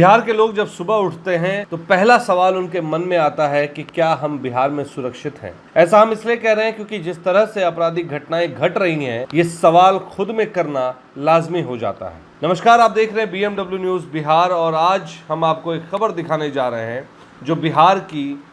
बिहार के लोग जब सुबह उठते हैं तो पहला सवाल उनके मन में आता है कि क्या हम बिहार में सुरक्षित हैं। ऐसा हम इसलिए कह रहे हैं क्योंकि जिस तरह से आपराधिक घटनाएं घट रही हैं, ये सवाल खुद में करना लाजमी हो जाता है। नमस्कार, आप देख रहे हैं BMW न्यूज बिहार और आज हम आपको एक खबर दिखाने जा रहे हैं जो बिहार की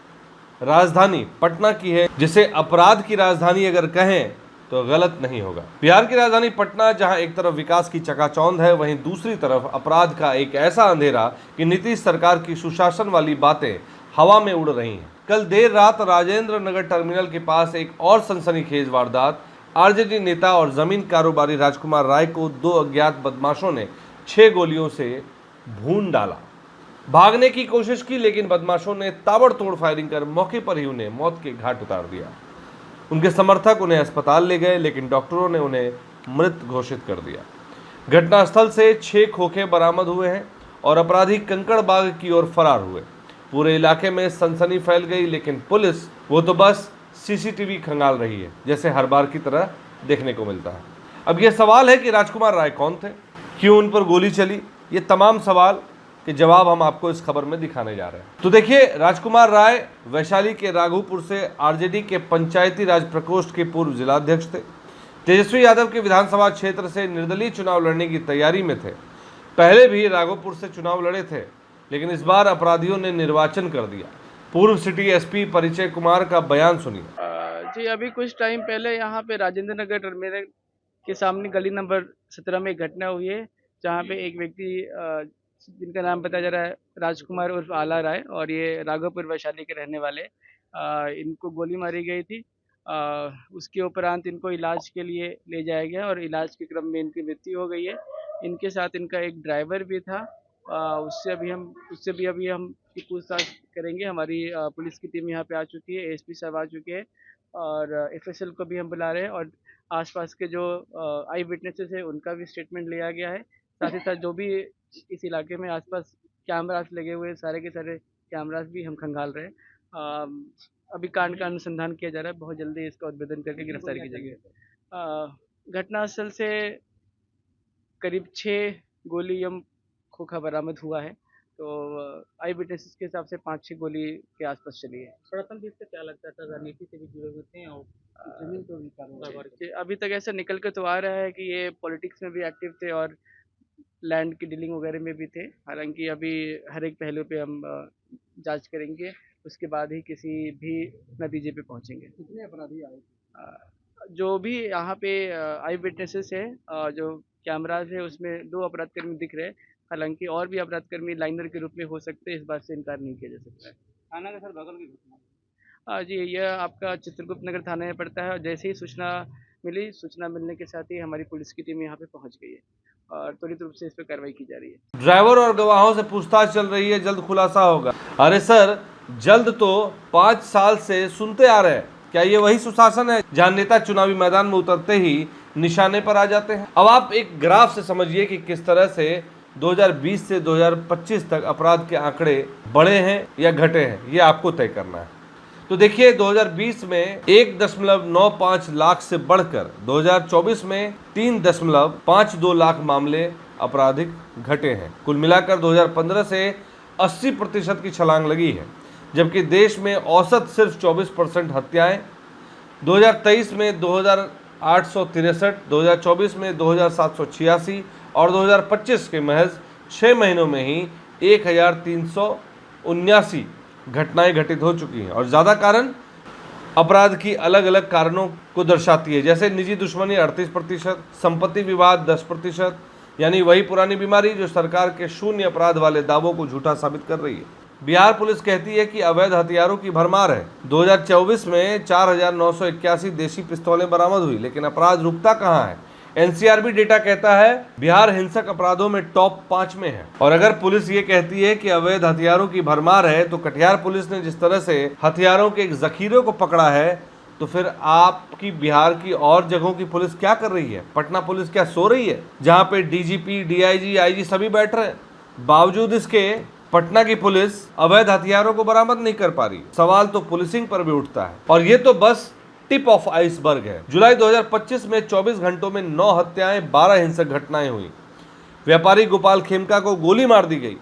राजधानी पटना की है, जिसे अपराध की राजधानी अगर कहें तो गलत नहीं होगा। बिहार की राजधानी पटना जहां एक तरफ विकास की चकाचौंध है, वहीं दूसरी तरफ अपराध का एक ऐसा अंधेरा कि नीतीश सरकार की सुशासन वाली बातें हवा में उड़ रही हैं। कल देर रात राजेंद्र नगर टर्मिनल के पास एक और सनसनीखेज वारदात, आरजेडी नेता और जमीन कारोबारी राजकुमार राय को दो अज्ञात बदमाशों ने 6 गोलियों से भून डाला। भागने की कोशिश की लेकिन बदमाशों ने ताबड़तोड़ फायरिंग कर मौके पर ही उन्हें मौत के घाट उतार दिया। उनके समर्थक उन्हें अस्पताल ले गए लेकिन डॉक्टरों ने उन्हें मृत घोषित कर दिया। घटनास्थल से 6 खोखे बरामद हुए हैं और अपराधी कंकड़बाग की ओर फरार हुए। पूरे इलाके में सनसनी फैल गई लेकिन पुलिस वो तो बस CCTV खंगाल रही है, जैसे हर बार की तरह देखने को मिलता है। अब यह सवाल है कि राजकुमार राय कौन थे, क्यों उन पर गोली चली, ये तमाम सवाल के जवाब हम आपको इस खबर में दिखाने जा रहे हैं। तो देखिए, राजकुमार राय वैशाली के राघोपुर से आरजेडी के पंचायती राज प्रकोष्ठ के पूर्व जिलाध्यक्ष थे। तेजस्वी यादव के विधानसभा क्षेत्र से निर्दलीय चुनाव लड़ने की तैयारी में थे। पहले भी राघोपुर से चुनाव लड़े थे लेकिन इस बार अपराधियों ने निर्वाचन कर दिया। पूर्व सिटी SP परिचय कुमार का बयान सुनिए। जी, अभी कुछ टाइम पहले यहाँ पे राजेंद्र नगर टर्मिनल के सामने गली नंबर 17 में एक घटना हुई है, जहाँ पे एक व्यक्ति जिनका नाम बताया जा रहा है राजकुमार उर्फ आला राय, और ये राघोपुर वैशाली के रहने वाले, इनको गोली मारी गई थी। उसके उपरांत इनको इलाज के लिए ले जाया गया और इलाज के क्रम में इनकी मृत्यु हो गई है। इनके साथ इनका एक ड्राइवर भी था। उससे भी अभी हम पूछताछ करेंगे। हमारी पुलिस की टीम यहाँ पे आ चुकी है, ASP साहब आ चुके हैं और FSL को भी हम बुला रहे हैं और आसपास के जो आई विटनेसेस है उनका भी स्टेटमेंट लिया गया है। साथ ही साथ जो भी इस इलाके में आसपास कैमरास लगे हुए, सारे के सारे कैमरास भी हम खंगाल रहे हैं। अभी कांड का अनुसंधान किया जा रहा है, बहुत जल्दी इसका उद्भेदन करके गिरफ्तारी की जाएगी। घटनास्थल से करीब 6 गोली खोखा बरामद हुआ है, तो आई विटनेसेस के हिसाब से 5-6 गोली के आसपास चली है। प्रथम दृष्टि से क्या लगता था, राजनीति से भी जुड़े हुए थे और जमीन को भी कारोबार? अभी तक ऐसा निकल के तो आ रहा है कि ये पॉलिटिक्स में भी एक्टिव थे और लैंड की डीलिंग वगैरह में भी थे। हालांकि अभी हर एक पहलू पे हम जांच करेंगे, उसके बाद ही किसी भी नतीजे पे पहुंचेंगे। कितने अपराधी आए? जो भी यहाँ पे आई विटनेसेस है, जो कैमराज है, उसमें 2 अपराधकर्मी दिख रहे हैं। हालांकि और भी अपराधकर्मी लाइनर के रूप में हो सकते हैं, इस बात से इनकार नहीं किया जा सकता है। थाना का सर बगल की घटना? जी, यह आपका चित्रगुप्त नगर थाने में पड़ता है और जैसे ही सूचना मिलने के साथ ही हमारी पुलिस की टीम यहाँ पे पहुँच गई है और त्वरित रूप से इस पर कार्रवाई की जा रही है। ड्राइवर और गवाहों से पूछताछ चल रही है, जल्द खुलासा होगा। अरे सर, जल्द तो 5 साल से सुनते आ रहे हैं। क्या ये वही सुशासन है जहां नेता चुनावी मैदान में उतरते ही निशाने पर आ जाते हैं? अब आप एक ग्राफ से समझिए कि किस तरह से 2020 से 2025 तक अपराध के आंकड़े बढ़े हैं या घटे हैं, ये आपको तय करना है। तो देखिए, 2020 में 1.95 लाख से बढ़कर 2024 में 3.52 लाख मामले आपराधिक घटे हैं। कुल मिलाकर 2015 से 80% की छलांग लगी है, जबकि देश में औसत सिर्फ 24% हत्याएं। 2023 में 2863, 2024 में 2786 और 2025 के महज 6 महीनों में ही 1379 घटनाएं घटित हो चुकी हैं। और ज़्यादा कारण अपराध की अलग अलग कारणों को दर्शाती है, जैसे निजी दुश्मनी 38%, संपत्ति विवाद 10%, यानी वही पुरानी बीमारी जो सरकार के शून्य अपराध वाले दावों को झूठा साबित कर रही है। बिहार पुलिस कहती है कि अवैध हथियारों की भरमार है। 2024 में 4981 देशी पिस्तौलें बरामद हुई, लेकिन अपराध रुकता कहाँ है? NCRB डेटा कहता है बिहार हिंसक अपराधों में टॉप 5 में है। और अगर पुलिस ये कहती है कि अवैध हथियारों की भरमार है, तो कटिहार पुलिस ने जिस तरह से हथियारों के एक जखीरे को पकड़ा है, तो फिर आपकी बिहार की और जगहों की पुलिस क्या कर रही है? पटना पुलिस क्या सो रही है, जहां पे DGP, DIG, IG सभी बैठ रहे हैं? बावजूद इसके पटना की पुलिस अवैध हथियारों को बरामद नहीं कर पा रही। सवाल तो पुलिसिंग पर भी उठता है और ये तो बस टिप ऑफ आइसबर्ग है। जुलाई 2025 में 24 घंटों में 9 हत्याएं, 12 हिंसक घटनाएं हुई। व्यापारी गोपाल खेमका को गोली मार दी गई।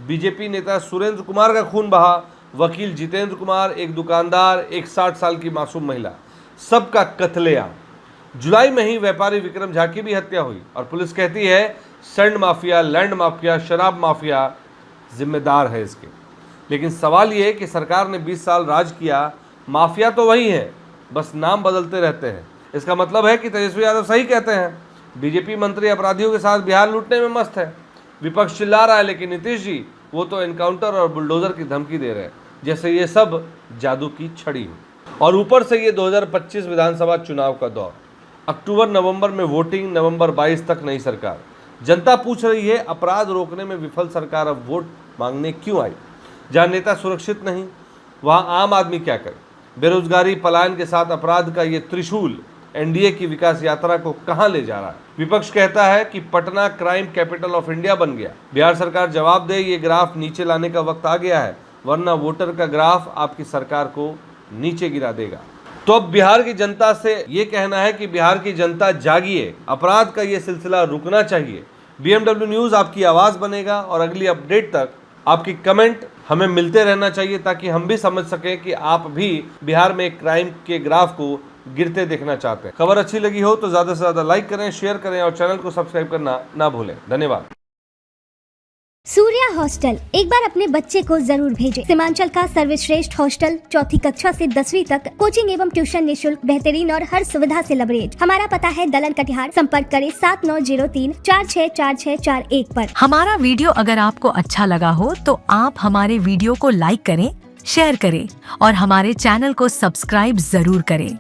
बीजेपी नेता सुरेंद्र कुमार का खून बहा, वकील जितेंद्र कुमार, एक दुकानदार, एक 60 साल की मासूम महिला, सबका कत्लेआम। जुलाई में ही व्यापारी विक्रम झा की भी हत्या हुई और पुलिस कहती है सैंड माफिया, लैंड माफिया, शराब माफिया जिम्मेदार है इसके। लेकिन सवाल ये है कि सरकार ने 20 साल राज किया, माफिया तो वही है, बस नाम बदलते रहते हैं। इसका मतलब है कि तेजस्वी यादव सही कहते हैं, बीजेपी मंत्री अपराधियों के साथ बिहार लूटने में मस्त है। विपक्ष चिल्ला रहा है, लेकिन नीतीश जी वो तो एनकाउंटर और बुलडोजर की धमकी दे रहे हैं, जैसे ये सब जादू की छड़ी हो। और ऊपर से ये 2025 विधानसभा चुनाव का दौर, अक्टूबर नवंबर में वोटिंग, नवंबर 22 तक नई सरकार। जनता पूछ रही है अपराध रोकने में विफल सरकार अब वोट मांगने क्यों आई? जहां नेता सुरक्षित नहीं, वहां आम आदमी क्या करे? बेरोजगारी, पलायन के साथ अपराध का ये त्रिशूल एनडीए की विकास यात्रा को कहां ले जा रहा है? विपक्ष कहता है कि Patna crime capital of India बन गया। बिहार सरकार जवाब दे, ये ग्राफ नीचे लाने का वक्त आ गया है, वरना वोटर का ग्राफ आपकी सरकार को नीचे गिरा देगा। तो अब बिहार की जनता से ये कहना है कि बिहार की जनता जागिए, अपराध का ये सिलसिला रुकना चाहिए। बीएमडब्ल्यू न्यूज आपकी आवाज बनेगा और अगली अपडेट तक आपकी कमेंट हमें मिलते रहना चाहिए, ताकि हम भी समझ सकें कि आप भी बिहार में क्राइम के ग्राफ को गिरते देखना चाहते हैं। खबर अच्छी लगी हो तो ज्यादा से ज्यादा लाइक करें, शेयर करें और चैनल को सब्सक्राइब करना ना भूलें। धन्यवाद। सूर्या हॉस्टल एक बार अपने बच्चे को जरूर भेजें। सीमांचल का सर्वश्रेष्ठ हॉस्टल, 4ठी कक्षा से 10वीं तक कोचिंग एवं ट्यूशन निःशुल्क, बेहतरीन और हर सुविधा से लबरेज। हमारा पता है दलन कटिहार। संपर्क करें 7903464641 पर। हमारा वीडियो अगर आपको अच्छा लगा हो तो आप हमारे वीडियो को लाइक करें, शेयर करें और हमारे चैनल को सब्सक्राइब जरूर करें।